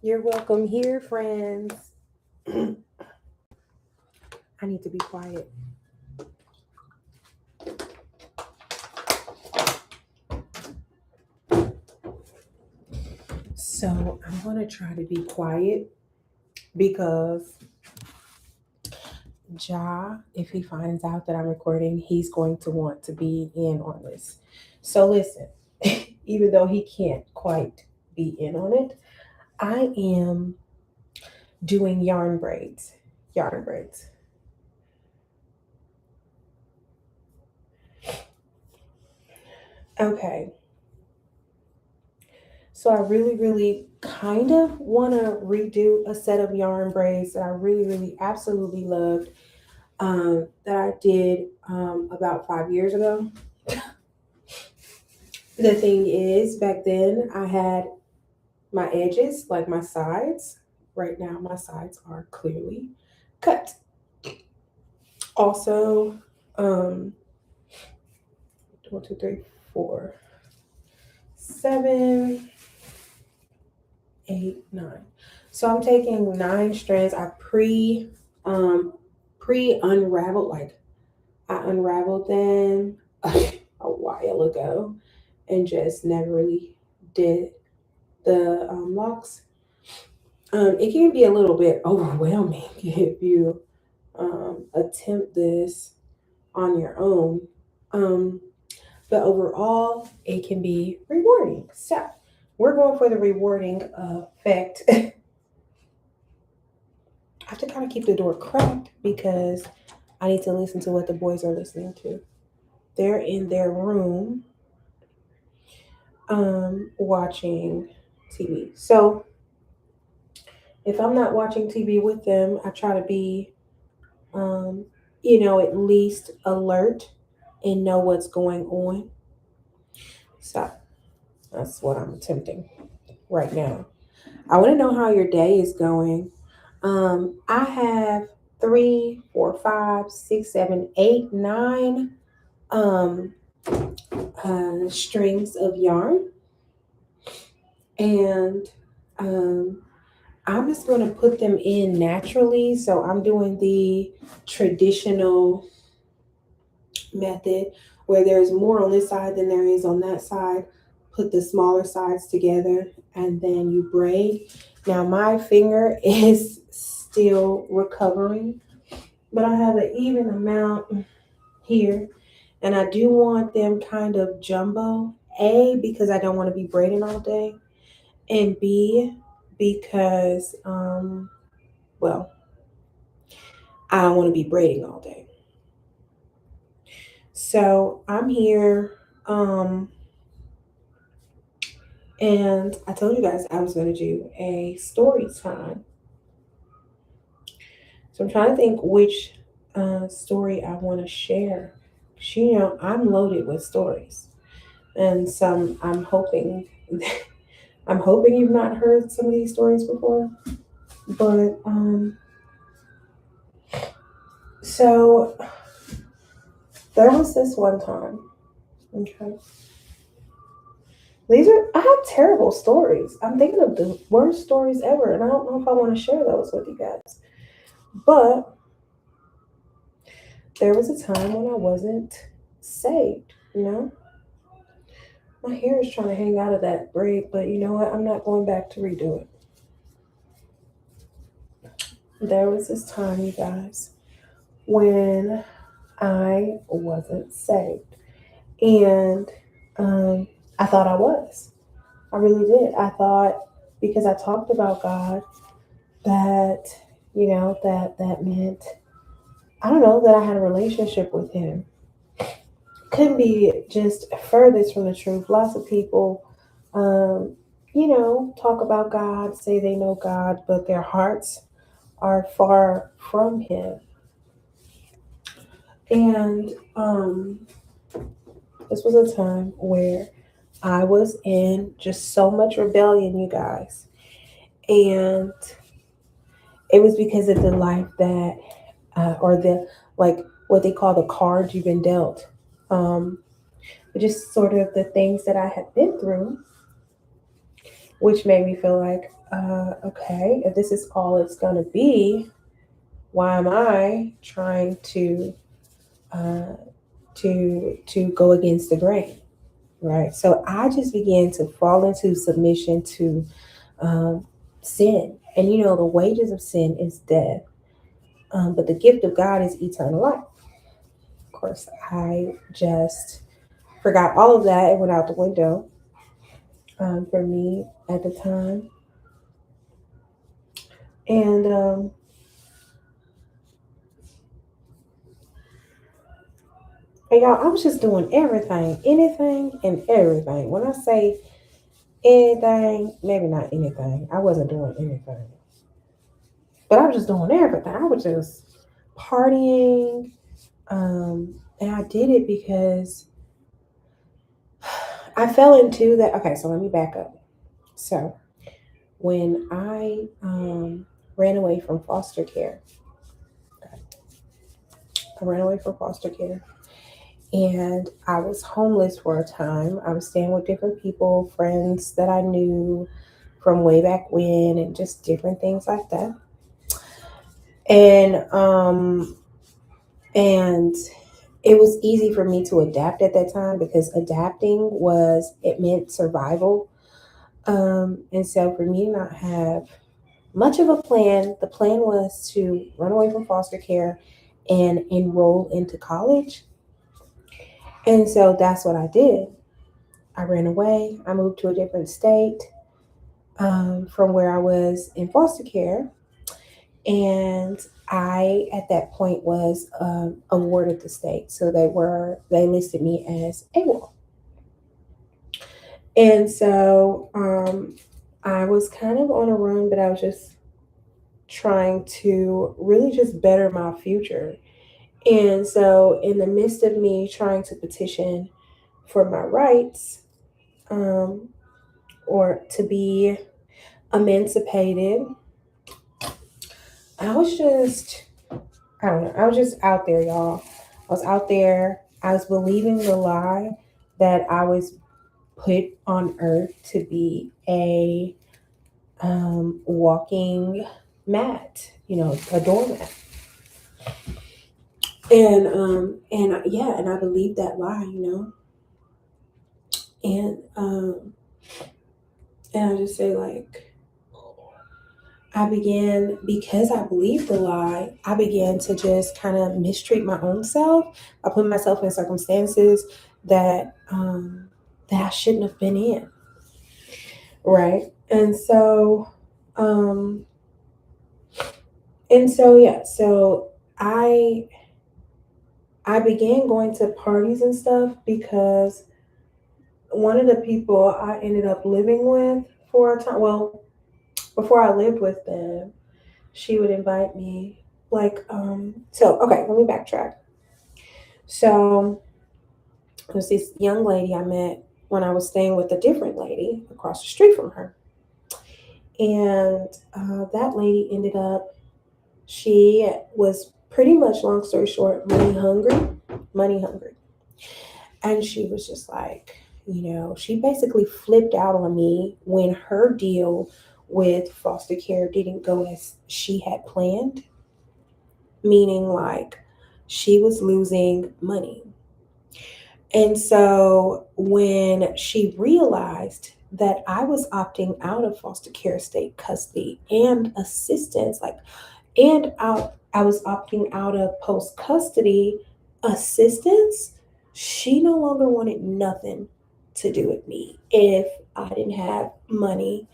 You're welcome here, friends. I need to be quiet. So I'm going to try to be quiet because if he finds out that I'm recording, he's going to want to be in on this. So listen, even though he can't quite be in on it, I am doing yarn braids. Yarn braids. Okay. So I really, really kind of want to redo a set of yarn braids that I really, really absolutely loved that I did about 5 years ago. The thing is, back then I had my edges, like my sides. Right now, my sides are clearly cut. Also, um, 1, 2, 3, 4, 7, 8, 9. So I'm taking 9 strands. I pre unraveled, like I unraveled them a while ago and just never really did the locks. It can be a little bit overwhelming if you attempt this on your own. Um, but overall, it can be rewarding. So we're going for the rewarding effect. I have to kind of keep the door cracked because I need to listen to what the boys are listening to. They're in their room watching TV. So if I'm not watching TV with them, I try to be, um, at least alert and know what's going on. So that's what I'm attempting right now. I want to know how your day is going. I have 3, 4, 5, 6, 7, 8, 9 um, strings of yarn, and um, I'm just going to put them in naturally. So I'm doing the traditional method where there's more on this side than there is on that side. Put the smaller sides together and then you braid. Now my finger is still recovering, but I have an even amount here, and I do want them kind of jumbo. A, because I don't want to be braiding all day, and B, because well, I don't want to be braiding all day. So I'm here, and I told you guys I was going to do a story time. So I'm trying to think which story I want to share. 'Cause, I'm loaded with stories, and some I'm hoping I'm hoping you've not heard some of these stories before. But so there was this one time. Okay, I have terrible stories. I'm thinking of the worst stories ever, and I don't know if I want to share those with you guys. But there was a time when I wasn't saved. My hair is trying to hang out of that braid, but you know what? I'm not going back to redo it. There was this time, you guys, when I wasn't saved. And I thought I was. I really did. I thought because I talked about God that, that meant, I don't know, that I had a relationship with Him. Couldn't be just furthest from the truth. Lots of people, um, talk about God, say they know God, but their hearts are far from Him. And this was a time where I was in just so much rebellion, you guys. And it was because of the life that, or the, like, what they call the cards you've been dealt. Um, just sort of the things that I had been through, which made me feel like okay, if this is all it's going to be, why am I trying uh, to go against the grain, right? So I just began to fall into submission to um, sin, and the wages of sin is death, but the gift of God is eternal life. Of course, I just forgot all of that and went out the window for me at the time, and and y'all, I was just doing everything, anything, and everything. When I say anything, maybe not anything. I wasn't doing anything, but I was just doing everything. I was just partying, and I did it because I fell into that. Okay, so let me back up. So when I ran away from foster care, I ran away from foster care, and I was homeless for a time. I was staying with different people, friends that I knew from way back when, and just different things like that. And it was easy for me to adapt at that time because adapting was it meant survival. And so for me to not have much of a plan, the plan was to run away from foster care and enroll into college. And so that's what I did. I ran away. I moved to a different state from where I was in foster care. And I, at that point, was awarded the state. So they listed me as AWOL. And so I was kind of on a run, but I was just trying to really just better my future. And so, in the midst of me trying to petition for my rights, um, or to be emancipated, I was just, I don't know, I was just out there, y'all. I was out there. I was believing the lie that I was put on earth to be a walking mat, a doormat. And yeah, and I believed that lie, and and I just say like I began because I believed the lie. I began to just kind of mistreat my own self. I put myself in circumstances that I shouldn't have been in, right? Um, and so yeah, so I began going to parties and stuff because one of the people I ended up living with for a time, well, before I lived with them, she would invite me so okay, let me backtrack. So there's this young lady I met when I was staying with a different lady across the street from her. And that lady ended up, she was pretty much, long story short, money hungry. And she was just like, she basically flipped out on me when her deal with foster care didn't go as she had planned, meaning like she was losing money. And so when she realized that I was opting out of foster care state custody and assistance, I was opting out of post custody assistance, she no longer wanted nothing to do with me if I didn't have money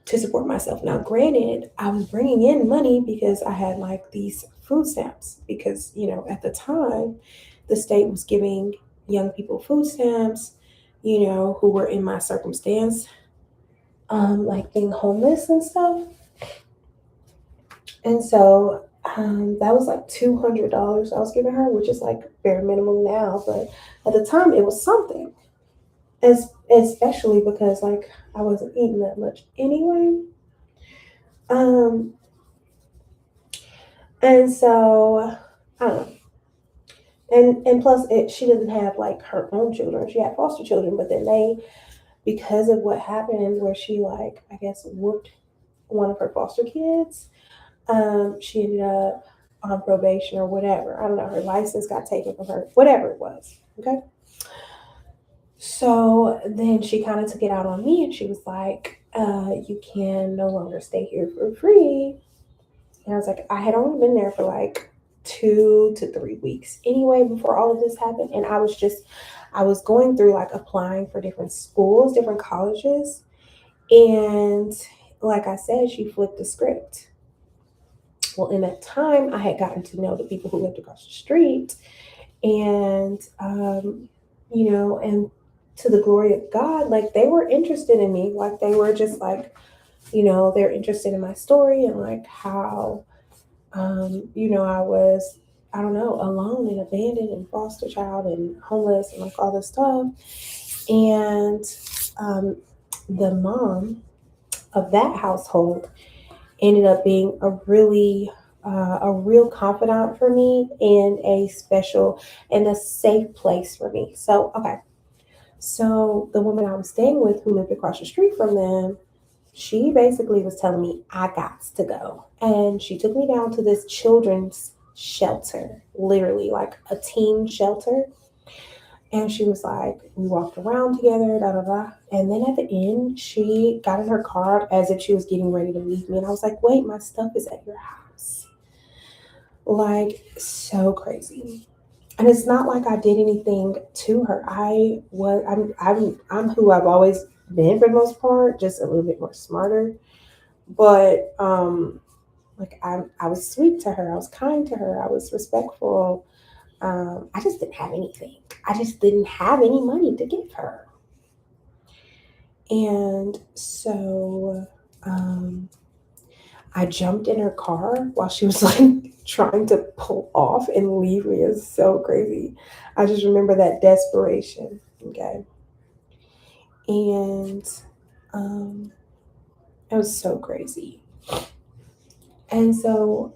to support myself. Now, granted, I was bringing in money because I had like these food stamps, because, at the time, the state was giving young people food stamps, who were in my circumstance, like being homeless and stuff. And so that was like $200 I was giving her, which is like bare minimum now. But at the time, it was something, especially because like I wasn't eating that much anyway. Um, and so I don't know. And plus, she doesn't have like her own children. She had foster children, but then they because of what happened where she like I guess whooped one of her foster kids. She ended up on probation or whatever. I don't know. Her license got taken from her, whatever it was. Okay. So then she kind of took it out on me and she was like, you can no longer stay here for free. And I was like, I had only been there for like 2 to 3 weeks anyway before all of this happened. And I was going through like applying for different schools, different colleges. And like I said, she flipped the script. Well, in that time, I had gotten to know the people who lived across the street, and and to the glory of God, like they were interested in me, like they were just like, they're interested in my story and like how, I was, I don't know, alone and abandoned and foster child and homeless and like all this stuff, and um, the mom of that household ended up being a real confidant for me and a special and a safe place for me. So okay, so the woman I was staying with who lived across the street from them, she basically was telling me I got to go, and she took me down to this children's shelter, literally like a teen shelter. And she was like, we walked around together, da da da. And then at the end, she got in her car as if she was getting ready to leave me. And I was like, wait, my stuff is at your house. Like, so crazy. And it's not like I did anything to her. I'm who I've always been for the most part, just a little bit more smarter. But like I was sweet to her, I was kind to her, I was respectful. I just didn't have anything. I just didn't have any money to give her. And so I jumped in her car while she was like trying to pull off and leave me. It's so crazy. I just remember that desperation. Okay. And um, it was so crazy. And so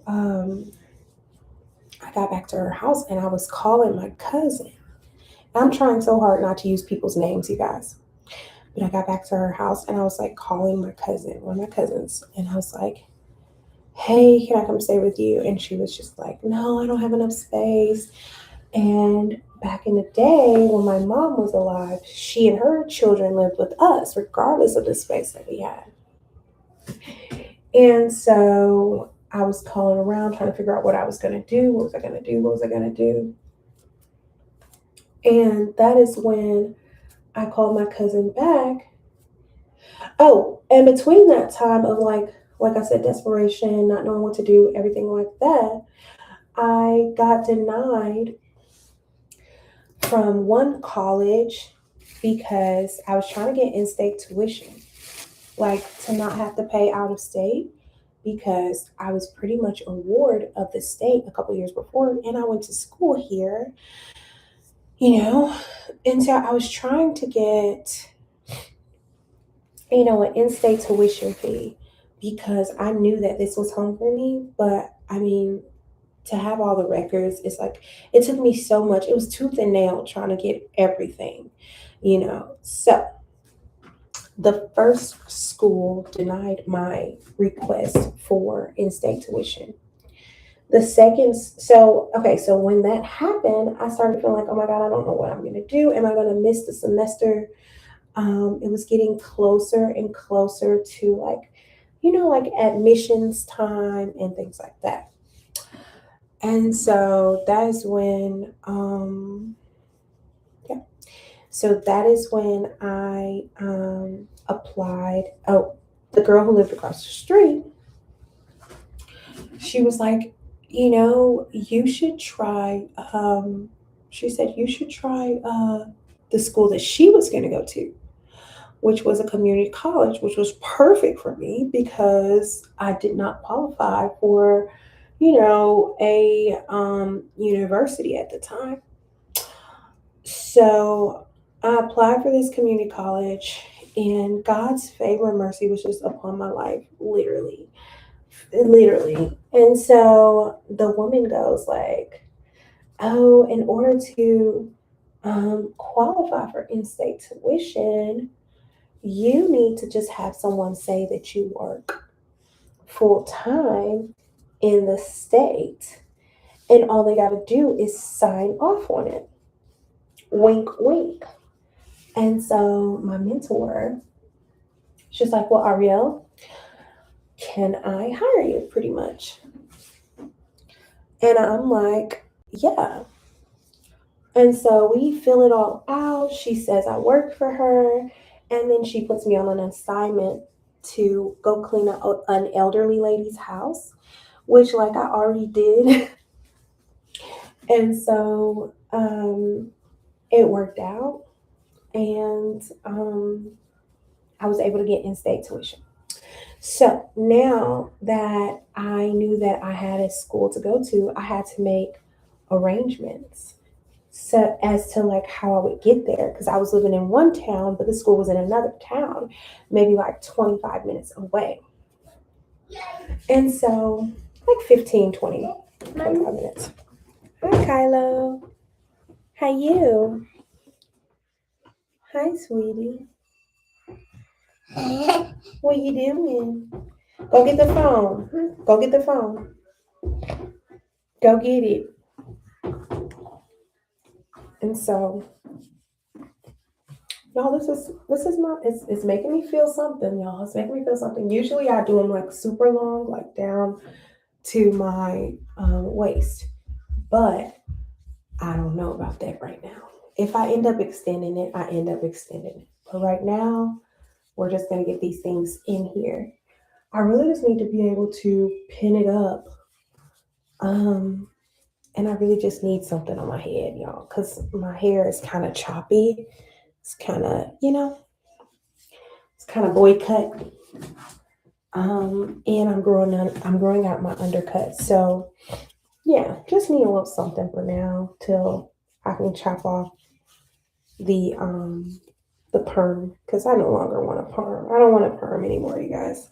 I got back to her house and I was calling my cousin. I'm trying so hard not to use people's names, you guys. But I got back to her house and I was like calling my cousin, one of my cousins, and I was like, hey, can I come stay with you? And she was just like, no, I don't have enough space. And back in the day when my mom was alive, she and her children lived with us, regardless of the space that we had. And so I was calling around trying to figure out what I was going to do. What was I going to do? What was I going to do? And that is when I called my cousin back. Oh, and between that time of like I said, desperation, not knowing what to do, everything like that, I got denied from one college because I was trying to get in-state tuition, like to not have to pay out of state because I was pretty much a ward of the state a couple years before and I went to school here, you know, and so I was trying to get, an in-state tuition fee because I knew that this was home for me, but I mean, to have all the records, it's like it took me so much. It was tooth and nail trying to get everything. So the first school denied my request for in-state tuition. The second, so okay, so when that happened, I started feeling like, oh my God, I don't know what I'm gonna do. Am I gonna miss the semester? It was getting closer and closer to like admissions time and things like that. And so that is when, yeah. So that is when I applied. Oh, the girl who lived across the street, she was like, you should try. She said you should try the school that she was going to go to, which was a community college, which was perfect for me because I did not qualify for, a university at the time. So I applied for this community college, and God's favor and mercy was just upon my life, literally, literally. And so the woman goes like, "Oh, in order to qualify for in-state tuition, you need to just have someone say that you work full time in the state, and all they got to do is sign off on it. Wink, wink. And so my mentor, she's like, well, Ariel, can I hire you pretty much? And I'm like, yeah. And so we fill it all out. She says I work for her. And then she puts me on an assignment to go clean an elderly lady's house, which, like, I already did. And so it worked out. And I was able to get in state tuition. So now that I knew that I had a school to go to, I had to make arrangements. So as to like how I would get there, because I was living in one town, but the school was in another town, maybe like 25 minutes away. And so like 15, 20, 25 minutes. Hi, Kylo. How you? Hi, sweetie. What you doing? Go get the phone. Go get the phone. Go get it. And so, y'all, this is not. It's making me feel something, y'all. It's making me feel something. Usually, I do them like super long, like down to my waist, but I don't know about that right now. If I end up extending it, I end up extending it. But right now, we're just gonna get these things in here. I really just need to be able to pin it up. Um, and I really just need something on my head, y'all, because my hair is kind of choppy. It's kind of, it's kind of boy cut. And I'm growing out my undercut. So yeah, just need a little something for now till I can chop off the um the perm, because I no longer want a perm. I don't want a perm anymore, you guys.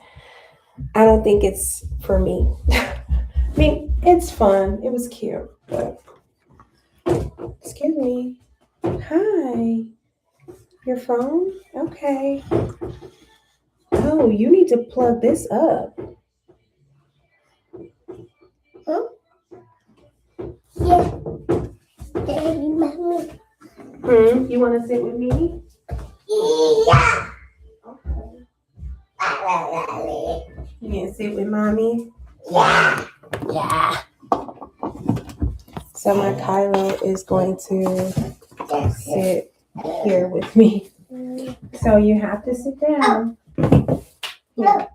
I don't think it's for me. I mean, it's fun. It was cute, but excuse me. Hi. Your phone? Okay. Oh, you need to plug this up. Huh? Yeah. Daddy, mommy. You want to sit with me? Yeah. Okay. You can sit with mommy? Yeah. Yeah. So my Kylo is going to sit here with me. So you have to sit down. Here.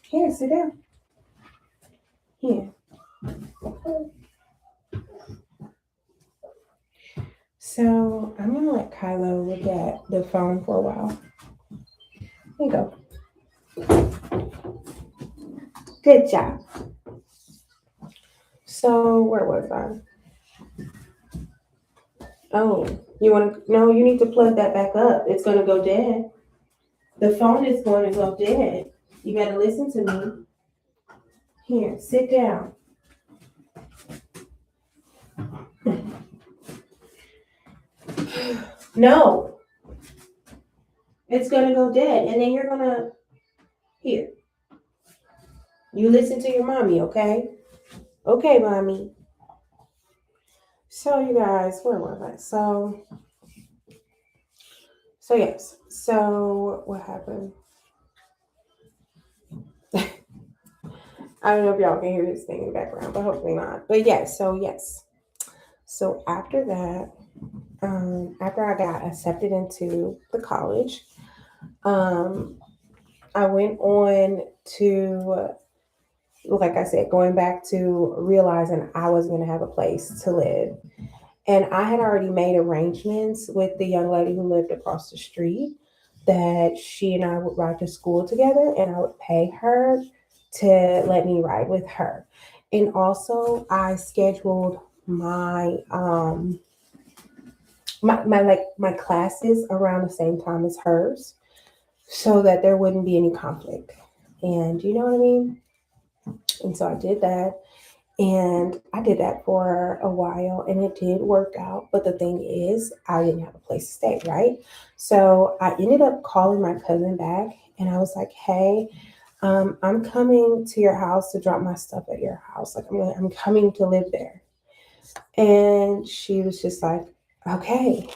Here, sit down. Here. So I'm gonna let Kylo look at the phone for a while. Here you go. Good job. So where was I? Oh, you want to? No, you need to plug that back up. It's gonna go dead. The phone is going to go dead. You better listen to me. Here, sit down. No, it's gonna go dead, and then you're gonna here. You listen to your mommy, okay? Okay, mommy. So you guys, where was I? So yes. So what happened? I don't know if y'all can hear this thing in the background, but hopefully not. But yes, so yes. So after that, after I got accepted into the college, um, I went on to, like I said, going back to realizing I was going to have a place to live. And I had already made arrangements with the young lady who lived across the street that she and I would ride to school together, and I would pay her to let me ride with her. And also I scheduled my classes around the same time as hers so that there wouldn't be any conflict. And you know what I mean? And so I did that. And I did that for a while and it did work out. But the thing is, I didn't have a place to stay, right? So I ended up calling my cousin back and I was like, hey, I'm coming to your house to drop my stuff at your house. Like, I'm coming to live there. And she was just like, okay.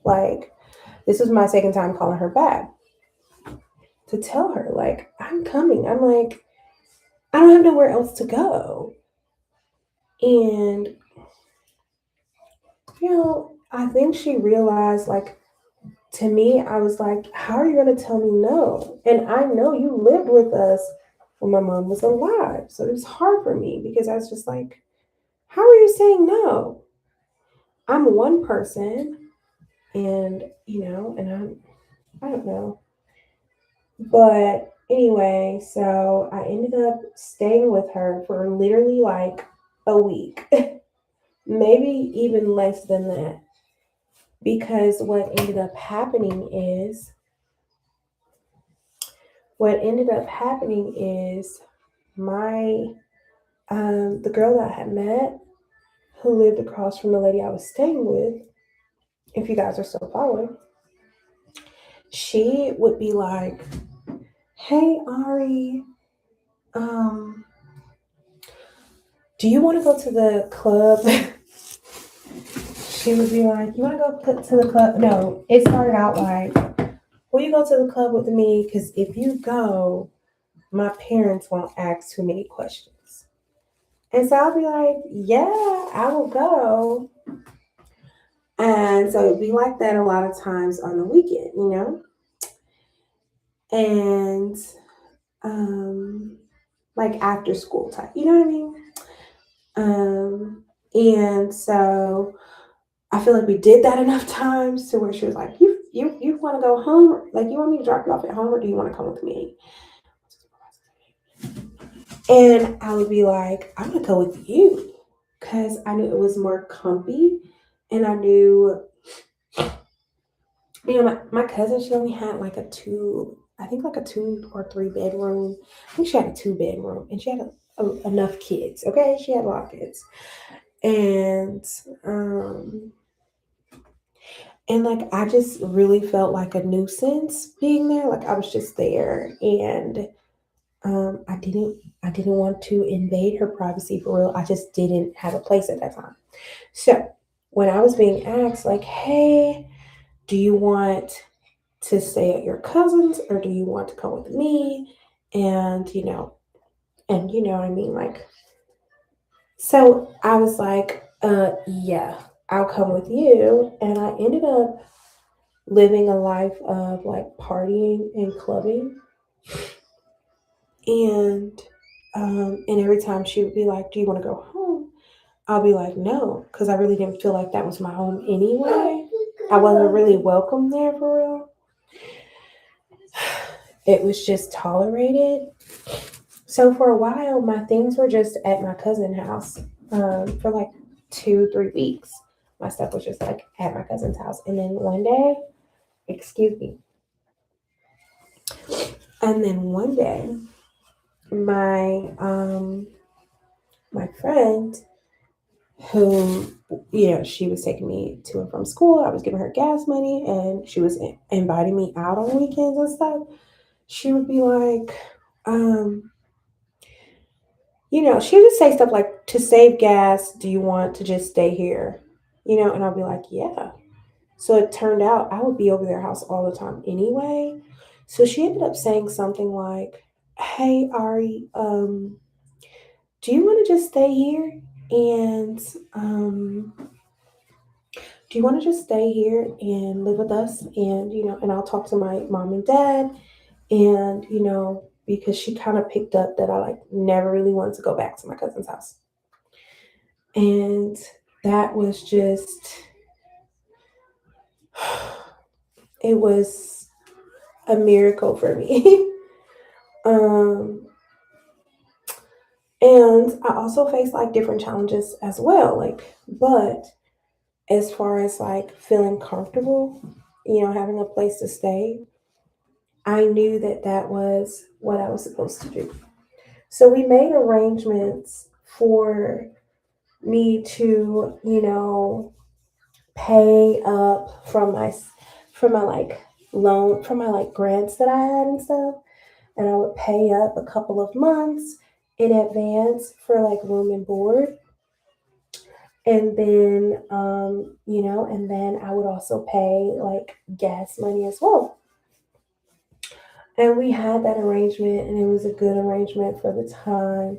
Like, this was my second time calling her back to tell her, like, I'm coming. I'm like, I don't have nowhere else to go. And, I think she realized, like, to me, I was like, how are you going to tell me no? And I know you lived with us when my mom was alive. So it was hard for me because I was just like, how are you saying no? I'm one person and, and I don't know. But anyway, so I ended up staying with her for literally like a week, maybe even less than that. Because what ended up happening is my the girl that I had met who lived across from the lady I was staying with, if you guys are still following, she would be like, hey Ari, um, do you want to go to the club? She would be like, you want to go to the club? No, it started out like, will you go to the club with me? Because if you go, my parents won't ask too many questions. And so I'll be like, yeah, I will go. And so it'd be like that a lot of times on the weekend. And um, like after school time, you know what I mean? And so I feel like we did that enough times to where she was like, you want to go home? Like, you want me to drop you off at home or do you want to come with me? And I would be like, I'm going to go with you because I knew it was more comfy. And I knew, my cousin, she only had like I think like a 2 or 3 bedroom. I think she had a 2 bedroom and she had enough kids. Okay. She had a lot of kids. And, um, and like I just really felt like a nuisance being there. Like I was just there, and I didn't want to invade her privacy for real. I just didn't have a place at that time. So when I was being asked, like, hey, do you want to stay at your cousin's or do you want to come with me? And you know what I mean, like, so I was like, yeah, I'll come with you. And I ended up living a life of like partying and clubbing. And every time she would be like, do you want to go home? I'll be like, no, because I really didn't feel like that was my home anyway. I wasn't really welcome there for real. It was just tolerated. So for a while, my things were just at my cousin's house for like 2, 3 weeks. My stuff was just like at my cousin's house. And then one day, excuse me, and then one day, my my friend who, she was taking me to and from school. I was giving her gas money and she was inviting me out on weekends and stuff. She would be like, um, she would just say stuff like, to save gas, do you want to just stay here? And I'll be like, yeah. So it turned out I would be over their house all the time anyway. So she ended up saying something like, hey, Ari, do you want to just stay here? And do you want to just stay here and live with us? And, and I'll talk to my mom and dad. And, because she kind of picked up that I like never really wanted to go back to my cousin's house. And that was just, it was a miracle for me. um, and I also faced like different challenges as well. Like, but as far as like feeling comfortable, having a place to stay, I knew that that was what I was supposed to do. So we made arrangements for me to, pay up from my like loan from my like grants that I had and stuff, and I would pay up a couple of months in advance for like room and board, and then and then I would also pay like gas money as well. And we had that arrangement, and it was a good arrangement for the time.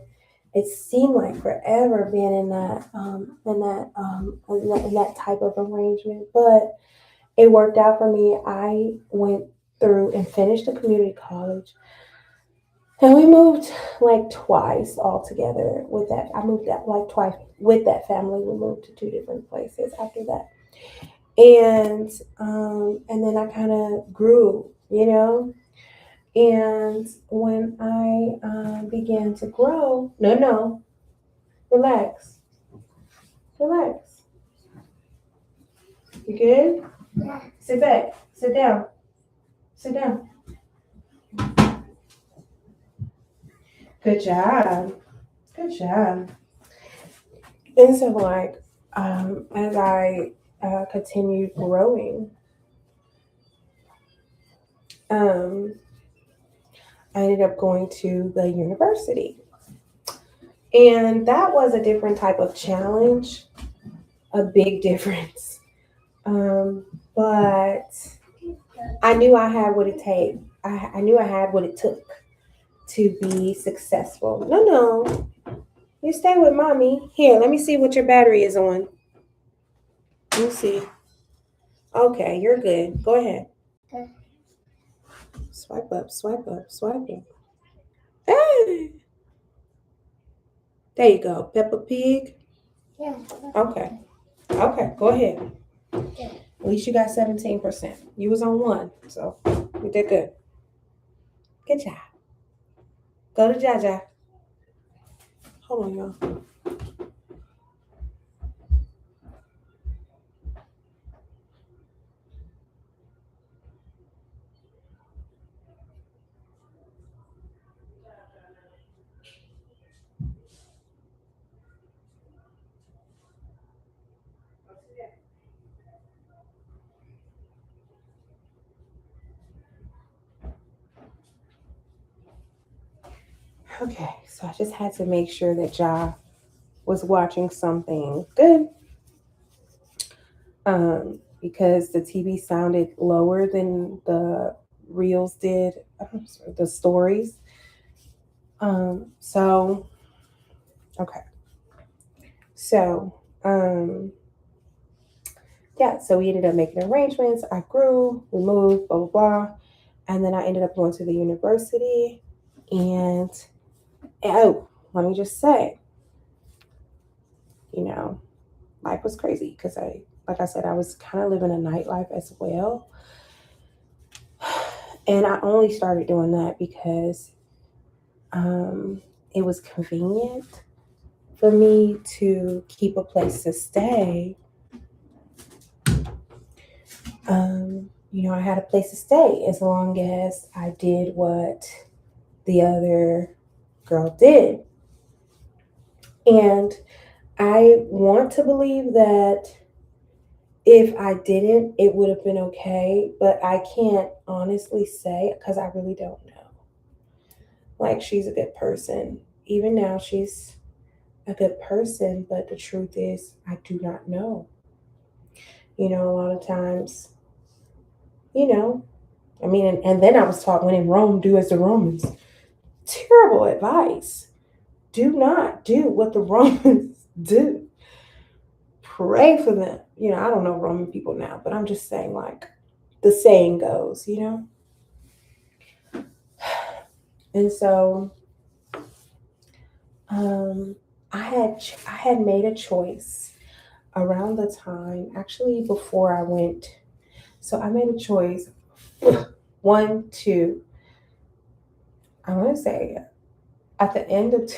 It seemed like forever being in that type of arrangement, but it worked out for me. I went through and finished a community college, and we moved like twice altogether with that. I moved that like twice with that family. We moved to two different places after that, and then I kind of grew, And when I began to grow, no, relax, relax. You good? Sit back, sit down, sit down. Good job, good job. And so, like, as I continued growing, um, I ended up going to the university. And that was a different type of challenge, a big difference. But I knew I had what it take. I knew I had what it took to be successful. No, no, you stay with mommy. Here, let me see what your battery is on. Let me see. Okay, you're good. Go ahead. Swipe up, swipe up, swipe up. Hey, there you go. Peppa Pig. Okay. Okay, go ahead. At least you got 17%. You was on one, so you did good. Good job. Go to Jaja. Hold on, y'all. Okay, so I just had to make sure that Ja was watching something good, because the TV sounded lower than the reels did, sorry, the stories. So, okay. So, yeah, so we ended up making arrangements. I grew, we moved, blah, blah, blah. And then I ended up going to the university. And, oh, let me just say, you know, life was crazy because like I said, I was kind of living a nightlife as well. And I only started doing that because it was convenient for me to keep a place to stay. I had a place to stay as long as I did what the other girl did. And I want to believe that if I didn't, it would have been okay, but I can't honestly say because I really don't know. Like, she's a good person. Even now, she's a good person, but the truth is, I do not know. A lot of times, you know, and then I was taught when in Rome, do as the Romans. Terrible advice. Do not do what the Romans do. Pray for them. I don't know Roman people now, but I'm just saying, like, the saying goes. And so, I had made a choice around the time, actually before I went. So I made a choice. One, two. I want to say at the end of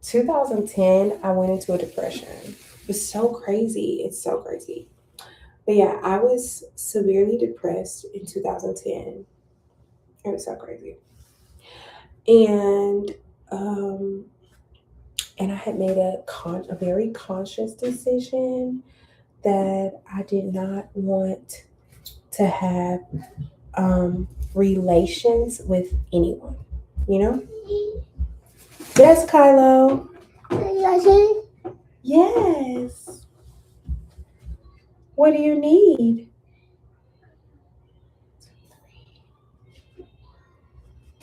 2010, I went into a depression. It's so crazy. It's so crazy. But yeah, I was severely depressed in 2010. It was so crazy. And And I had made a very conscious decision that I did not want to have relations with anyone. You know? Yes, Kylo. Yes. What do you need?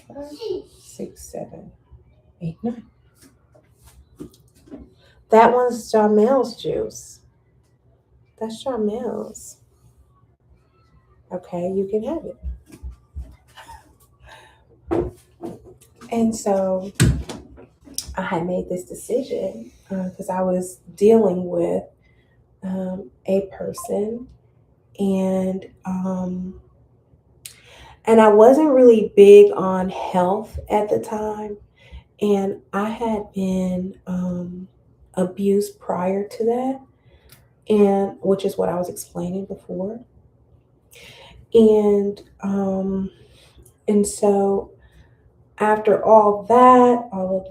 5, 6, 7, 8, 9. That one's Jamel's juice. That's Jamel's. Okay, you can have it. And so I had made this decision because I was dealing with a person, and and I wasn't really big on health at the time, and I had been abused prior to that, and which is what I was explaining before, and so after all of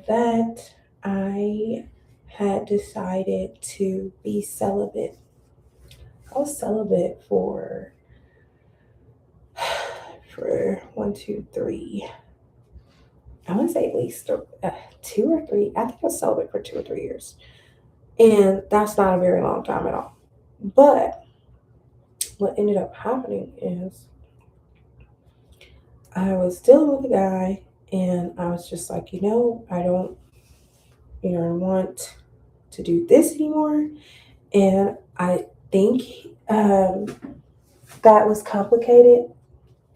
that, I had decided to be celibate. I was celibate for 1, 2, 3. I want to say at least 2 or 3. I think I was celibate for 2 or 3 years, and that's not a very long time at all. But what ended up happening is I was dealing with a guy, and I was just like, I don't, I want to do this anymore. And I think um, that was complicated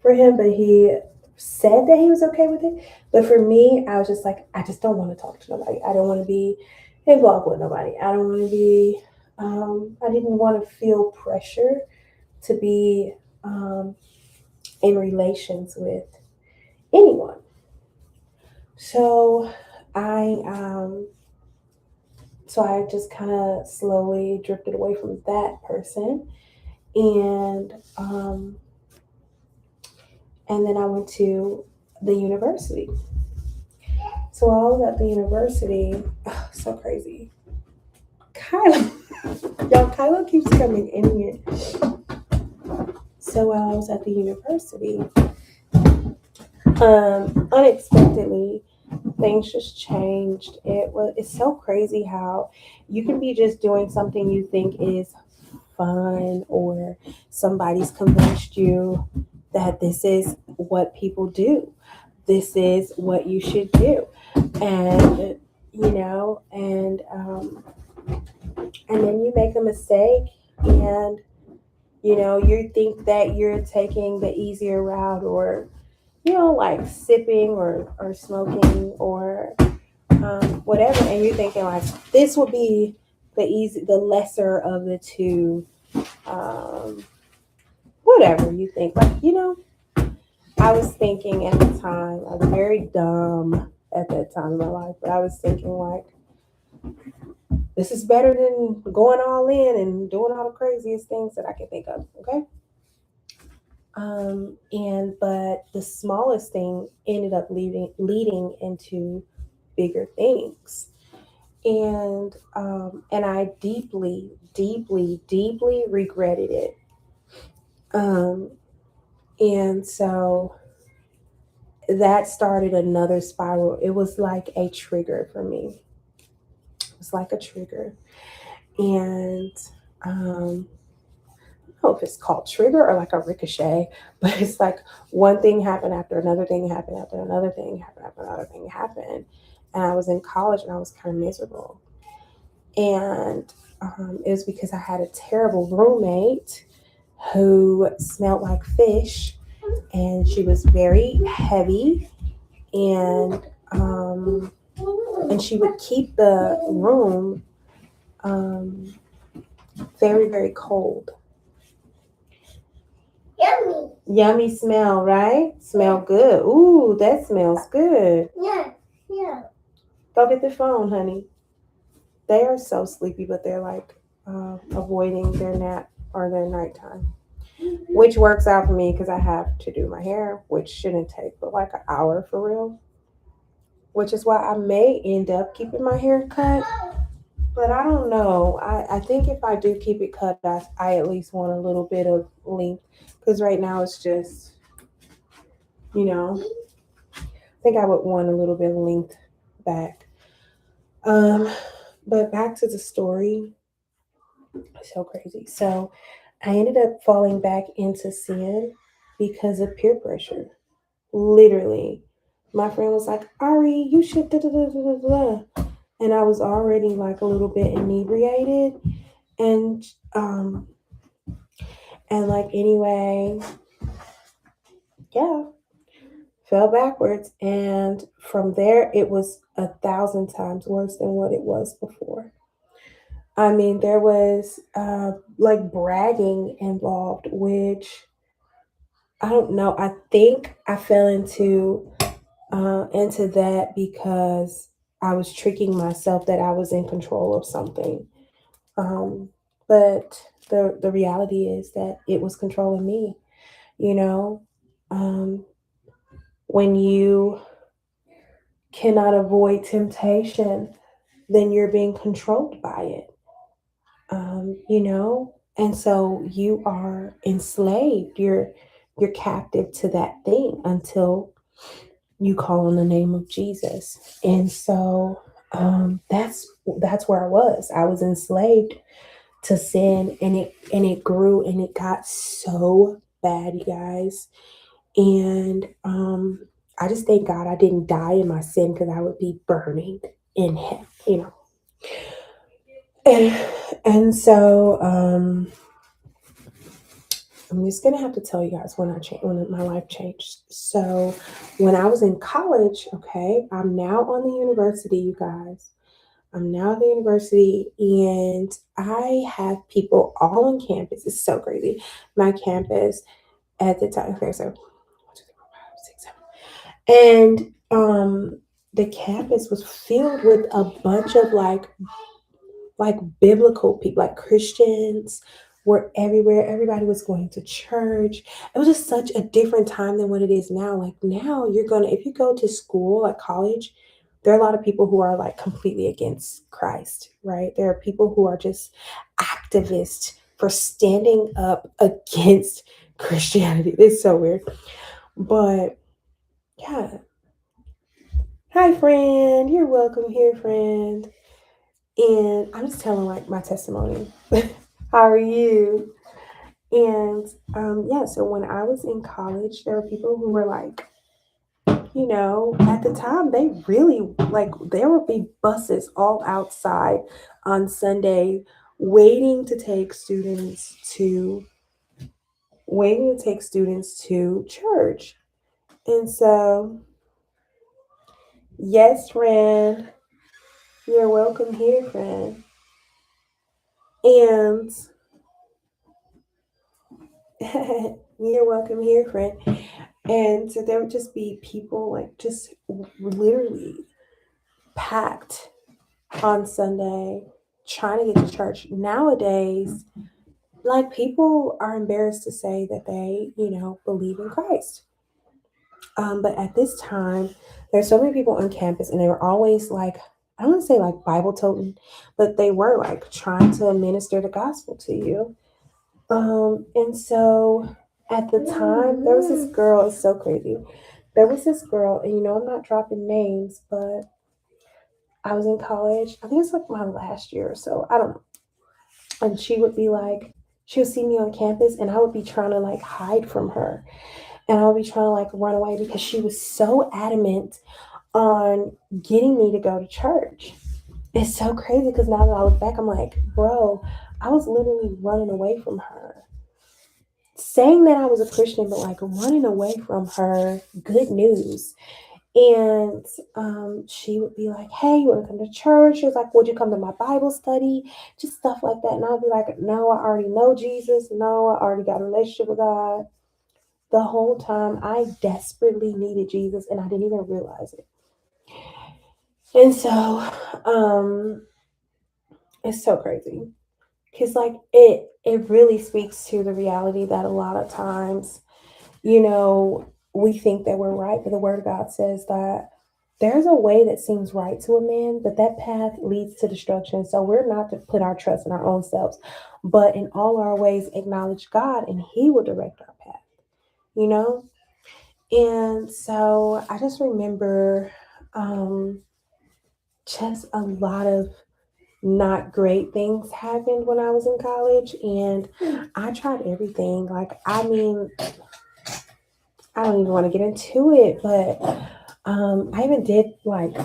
for him, but he said that he was okay with it. But for me, I was just like, I just don't want to talk to nobody. I don't want to be involved with nobody. I don't want to be, I didn't want to feel pressure to be in relations with anyone. So I, um, so I just kind of slowly drifted away from that person, and and then I went to the university. So while I was at the university, so crazy. Kylo, y'all, Kylo keeps coming in here. So while I was at the university, unexpectedly, things just changed. It's so crazy how you can be just doing something you think is fun, or somebody's convinced you that this is what people do. This is what you should do. And and then you make a mistake, and you think that you're taking the easier route, or like sipping or smoking, or whatever, and you're thinking like this would be the lesser of the two, um, whatever you think. Like, I was thinking at the time, I was very dumb at that time in my life, but I was thinking like, this is better than going all in and doing all the craziest things that I can think of. Okay. And but the smallest thing ended up leading into bigger things, and I deeply, deeply, deeply regretted it. Um, and so that started another spiral. It was like a trigger for me. It was like a trigger, and I don't know if it's called trigger or like a ricochet, but it's like one thing happened after another thing happened after another thing happened after another thing happened, and I was in college and I was kind of miserable. And it was because I had a terrible roommate who smelled like fish, and she was very heavy, and and she would keep the room um, very, very cold. Yummy. Yummy smell, right? Smell good. Ooh, that smells good. Yeah, yeah. Go get the phone, honey. They are so sleepy, but they're like avoiding their nap or their nighttime, which works out for me because I have to do my hair, which shouldn't take but like an hour for real. which is why I may end up keeping my hair cut. But I don't know. I think if I do keep it cut, I at least want a little bit of length because right now it's just, you know, I think I would want a little bit of length back. Um, but back to the story. So crazy. So I ended up falling back into sin because of peer pressure. Literally. My friend was like, Ari, you should da da da da da da. And I was already like a little bit inebriated. And like anyway, yeah, fell backwards. And from there it was 1,000 times worse than what it was before. I mean, there was like bragging involved, which I don't know. I think I fell into that because I was tricking myself that I was in control of something. Um, but the reality is that it was controlling me. You know, um, when you cannot avoid temptation, then you're being controlled by it. And so you are enslaved. You're captive to that thing until you call on the name of Jesus. And so that's where I was. I was enslaved to sin, and it grew, and it got so bad, you guys. And I just thank God I didn't die in my sin because I would be burning in hell. And so I'm just gonna have to tell you guys when my life changed. So when I was in college, okay, I'm now on the university, you guys. I'm now at the university, and I have people all on campus. It's so crazy. My campus at the time, okay, so 1, 2, 3, 4, 5, 6, 7, and the campus was filled with a bunch of like biblical people, like Christians were everywhere. Everybody was going to church. It was just such a different time than what it is now. Like now if you go to school, like college, there are a lot of people who are like completely against Christ, right? There are people who are just activists for standing up against Christianity. It's so weird. But yeah. Hi friend. You're welcome here, friend. And I'm just telling like my testimony. How are you? And yeah, so when I was in college, there were people who were like, at the time, they really like, there would be buses all outside on Sunday waiting to take students to church. And so, yes, friend, you're welcome here, friend. And you're welcome here, friend. And so there would just be people like just literally packed on Sunday trying to get to church. Nowadays, like people are embarrassed to say that they, believe in Christ. But at this time, there's so many people on campus, and they were always like, I don't want to say like Bible toting, but they were like trying to minister the gospel to you. And so at the time, there was this girl. It's so crazy. There was this girl, and I'm not dropping names, but I was in college. I think it's like my last year or so. I don't know. And she would see me on campus, and I would be trying to like hide from her, and I would be trying to like run away because she was so adamant on getting me to go to church. It's so crazy because now that I look back, I'm like, bro, I was literally running away from her, saying that I was a Christian, but like running away from her good news. And she would be like, hey, you want to come to church? She was like, would you come to my Bible study? Just stuff like that. And I'd be like, no, I already know Jesus. No, I already got a relationship with God. The whole time I desperately needed Jesus, and I didn't even realize it. And so it's so crazy because like it really speaks to the reality that a lot of times, we think that we're right, but the word of God says that there's a way that seems right to a man, but that path leads to destruction. So we're not to put our trust in our own selves, but in all our ways acknowledge God and He will direct our path, you know? And so I just remember um, just a lot of not great things happened when I was in college, and I tried everything. Like, I mean, I don't even want to get into it, but I even did like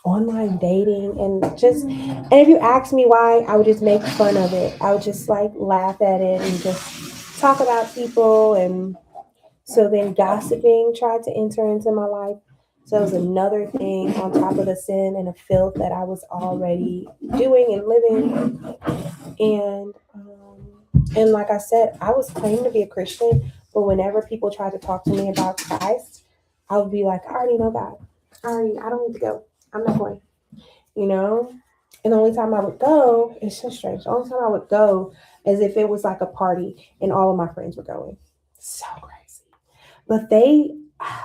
online dating and just, and if you ask me why, I would just make fun of it. I would just like laugh at it and just talk about people. And so then gossiping tried to enter into my life. So it was another thing on top of the sin and the filth that I was already doing and living. And like I said, I was claiming to be a Christian, but whenever people tried to talk to me about Christ, I would be like, I already know God. I don't need to go. I'm not going, you know? And the only time I would go, it's so strange. The only time I would go is if it was like a party and all of my friends were going. So crazy. But they,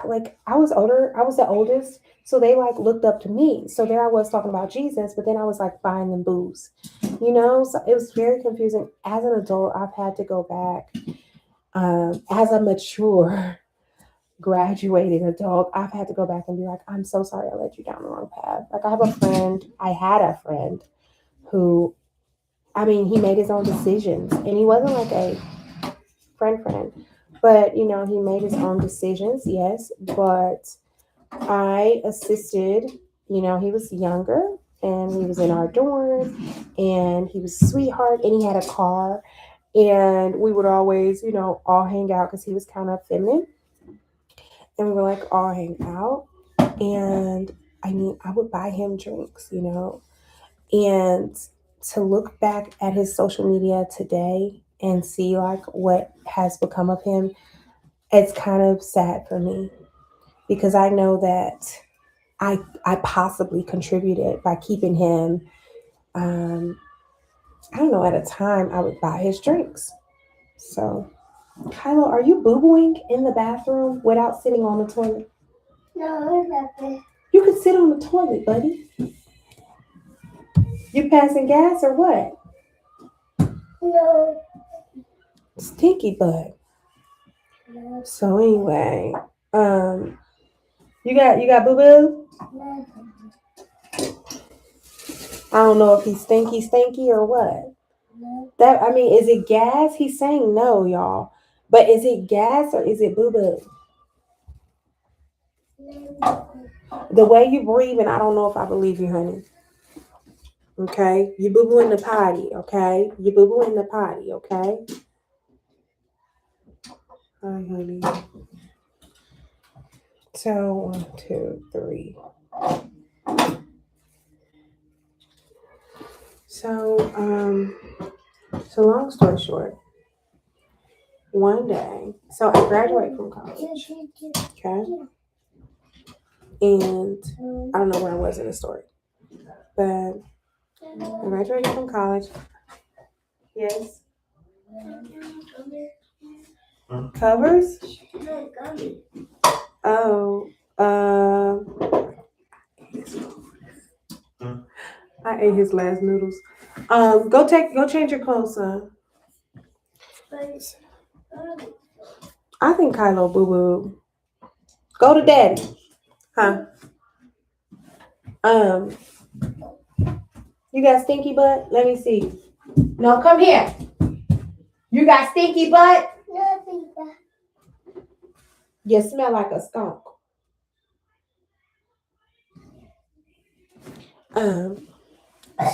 like, I was older, I was the oldest. So they like looked up to me. So there I was talking about Jesus, but then I was like buying them booze, you know? So it was very confusing. As an adult, I've had to go back. As a mature, graduated adult, I've had to go back and be like, I'm so sorry I led you down the wrong path. Like, I had a friend who, I mean, he made his own decisions and he wasn't like a friend, but you know, he made his own decisions, yes, but I assisted. You know, he was younger and he was in our dorm and he was a sweetheart and he had a car and we would always, you know, all hang out because he was kind of feminine and we were like all hang out. And I mean, I would buy him drinks, you know, and to look back at his social media today and see like what has become of him, it's kind of sad for me because I know that I possibly contributed by keeping him. Um, I don't know. At a time, I would buy his drinks. So, Kylo, are you boo booing in the bathroom without sitting on the toilet? No, nothing. You could sit on the toilet, buddy. You passing gas or what? No. Stinky butt. No. So anyway, um, you got boo boo. No. I don't know if he's stinky or what. No. That, I mean, is it gas? He's saying no, y'all. But is it gas or is it boo boo? No. The way you breathing, I don't know if I believe you, honey. Okay, you boo boo in the potty. Okay, you boo boo in the potty. Okay. Hi, honey. So 1, 2, 3. So so long story short, one day, so I graduated from college. Okay. And I don't know where I was in the story, but I graduated from college. Yes. Covers? Oh, I ate his last noodles. Go change your clothes, son. I think Kylo boo boo. Go to daddy. Huh? Um, you got stinky butt? Let me see. No, come here. You got stinky butt? You smell like a skunk. Um,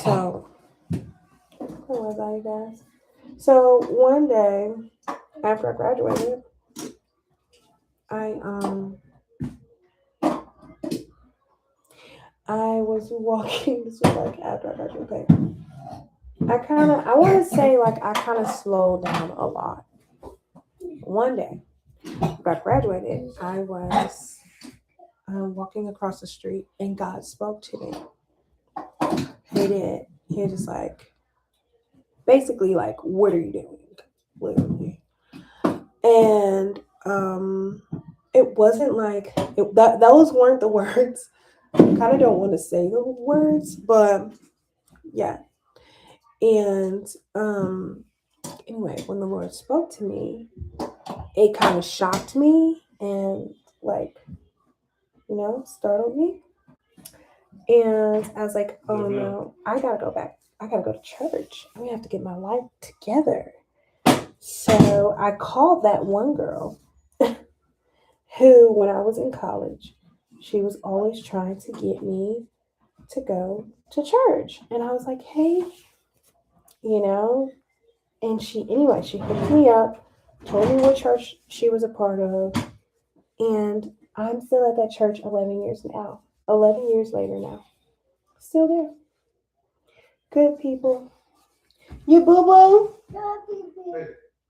so where was I, you guys? So one day after I graduated, I I was walking. This was like after I graduated. I want to say like I kind of slowed down a lot. One day, after I graduated, I was walking across the street and God spoke to me. He did. He just like basically like, what are you doing? Literally. And it wasn't like those weren't the words, kind of don't want to say the words, but yeah. And anyway, when the Lord spoke to me, it kind of shocked me and like, startled me. And I was like, oh no, I gotta go back. I gotta go to church. I'm gonna have to get my life together. So I called that one girl who, when I was in college, she was always trying to get me to go to church. And I was like, hey, you know, and she hooked me up, told me what church she was a part of. And I'm still at that church 11 years now. 11 years later now. Still there. Good people. You boo boo?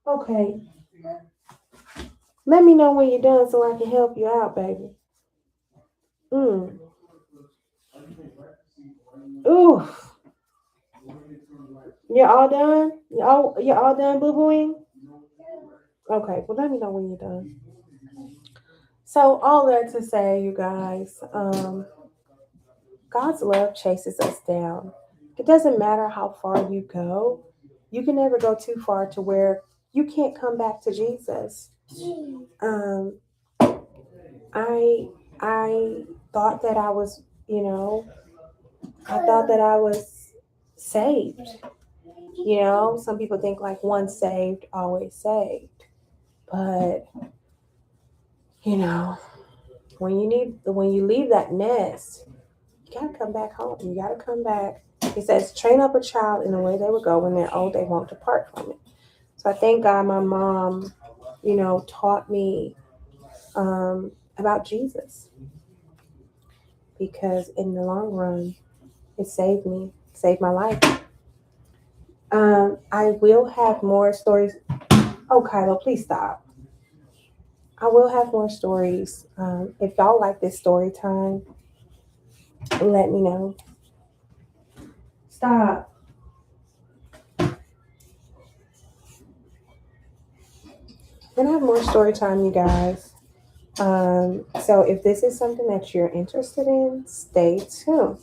Okay. Let me know when you're done so I can help you out, baby. Mm. Ooh. You're all done? You're all done boo booing? Okay, well let me know when you're done. So all that to say, you guys, God's love chases us down. It doesn't matter how far you go. You can never go too far to where you can't come back to Jesus. Um, I I thought that I was, I thought that I was saved. Some people think like once saved, always saved. But, you know, when you leave that nest, you gotta come back home. You gotta come back. He says, train up a child in the way they would go. When they're old, they won't depart from it. So I thank God my mom, taught me about Jesus, because in the long run, it saved me, saved my life. I will have more stories. Oh, Kylo, please stop. I will have more stories. If y'all like this story time, let me know. Stop. And I have more story time, you guys. So if this is something that you're interested in, stay tuned,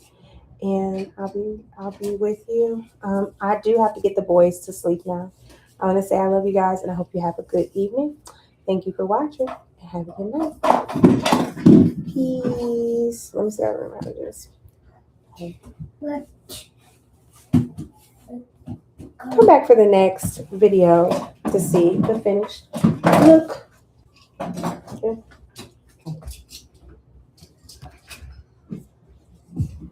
and I'll be with you. I do have to get the boys to sleep now. I want to say I love you guys, and I hope you have a good evening. Thank you for watching, and have a good night. Peace. Let me see how I remember how to do this. Come back for the next video to see the finished look.